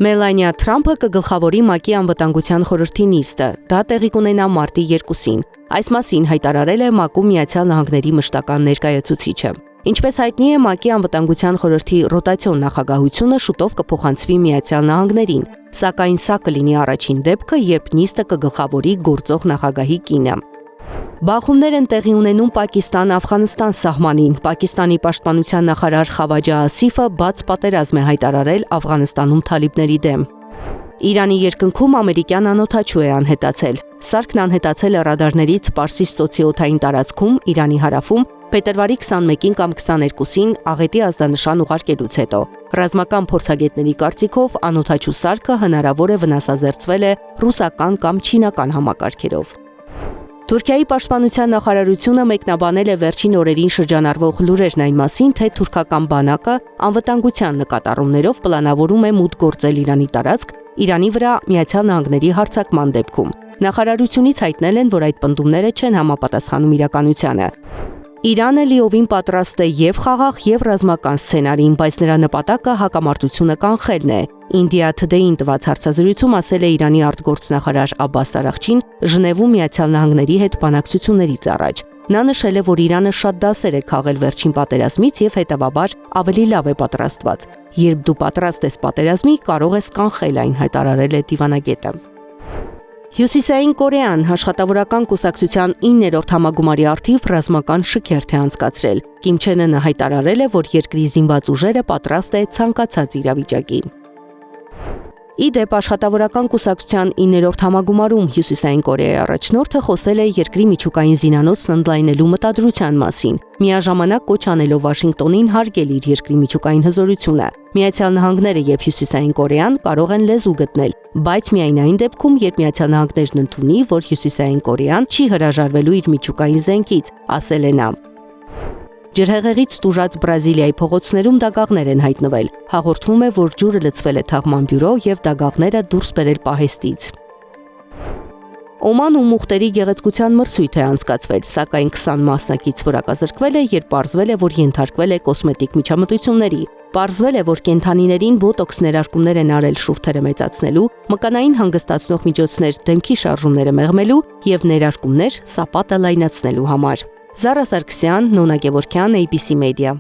Մելանիա Թրամփը կգլխավորի ՄԱԿ-ի անվտանգության խորհրդի նիստը, դա տեղի կունենա մարտի 2-ին։ Այս մասին հայտարարել է ՄԱԿ-ում Միացյալ Նահանգների մշտական ներկայացուցիչը։ Ինչպես հայտնի է, ՄԱԿ-ի անվտանգության խորհրդի ռոտացիոն նախագահությունը շուտով կփոխանցվի Միացյալ Նահանգներին, սակայն սա կլինի առաջին դեպքը, երբ նիստը կգլխավորի գործող նախագահի կինը։ Բախումներ են տեղի ունենում Պակիստան-Աֆղանստան սահմանին։ Պակիստանի պաշտպանության նախարար Խավաջա Ասիֆը բաց պատերազմ է հայտարարել Աֆղանստանում թալիբների դեմ։ Իրանի երկնքում ամերիկյան անօդաչու է անհետացել։ Սարքն անհետացել է ռադարներից Պարսից ծոցի օդային տարածքում Իրանի հարավում փետրվարի 21-ին կամ 22-ին աղետի ազդանշան ուղարկելուց հետո։ Ռազմական փորձագետների կարծիքով անօդաչու սարքը հնարավոր է վնասազերծվել է ռուսական կամ չինական համակարգերով։ Թուրքիայի պաշտպանության նախարարությունը մեկնաբանել է վերջին օրերին շրջանառվող լուրերն այն մասին, թե թուրքական բանակը անվտանգության նկատառումներով պլանավորում է մուտք գործել Իրանի տարածք Իրանի վրա Միացյալ Նահանգների հարձակման դեպքում։ Նախարարությունից հայտնել են, որ այդ պնդումները չեն համապատասխանում իրականությանը։ Իրանը լիովին պատրաստ է եւ խաղաղ եւ ռազմական սցենարին, բայց նրա նպատակը հակամարտությունը կանխելն է։ India Today-ին տված հարցազրույցում ասել է Իրանի արտգործնախարար Աբբաս Արաղչին Ժնևում Միացյալ Նահանգների հետ բանակցություններից առաջ։ Նա նշել է, որ Իրանը շատ դասեր է քաղել վերջին պատերազմից եւ հետեւաբար ավելի լավ է պատրաստված։ Երբ դու պատրաստ ես պատերազմի, կարող ես կանխել այն, հայտարարել է դիվանագետը։ Հյուսիսային Կորեան աշխատավորական կուսակցության 9-րդ համագումարի առթիվ ռազմական շքերթ է անցկացրել։ Կիմ Չեն Ընը հայտարարել է, որ երկրի զինված ուժերը պատրաստ է ցանկացած իրավիճակի։ Իդեպ աշխատավորական կուսակցության 9-րդ համագումարում Հյուսիսային Կորեայի առաջնորդը խոսել է երկրի միջուկային զինանոցն ընդլայնելու մտադրության մասին, միաժամանակ կոչ անելով Վաշինգտոնին հարգել իր երկրի միջուկային հզորությունը։ Միացյալ Նահանգները եւ Հյուսիսային Կորեան կարող են լեզու գտնել, բայց միայն այն դեպքում, երբ Միացյալ Նահանգներն ընդունի, որ Հյուսիսային Կորեան չի հրաժարվելու իր միջուկային զենքից, ասել է նա։ Ջրհեղեղից տուժած Բրազիլիայի փողոցներում դագաղներ են հայտնվել։ Հաղորդվում է, որ ջուրը լցվել է թաղման բյուրո եւ դագաղները դուրս բերել պահեստից։ Օմանում ուխտերի գեղեցկության մրցույթ է անցկացվել, սակայն 20 մասնակից որակազրկվել է, երբ պարզվել է, որ ենթարկվել է կոսմետիկ միջամտությունների։ Պարզվել է, որ կենդանիներին բոտոքս ներարկումներ են արել շուրթերը մեծացնելու, մկանային հանգստացնող միջոցներ դեմքի շարժումները մեղմելու եւ ներարկումներ սապատը լայնացնելու համար։ Զարա Սարգսյան, Նոնա Գևորգյան, ABC Media։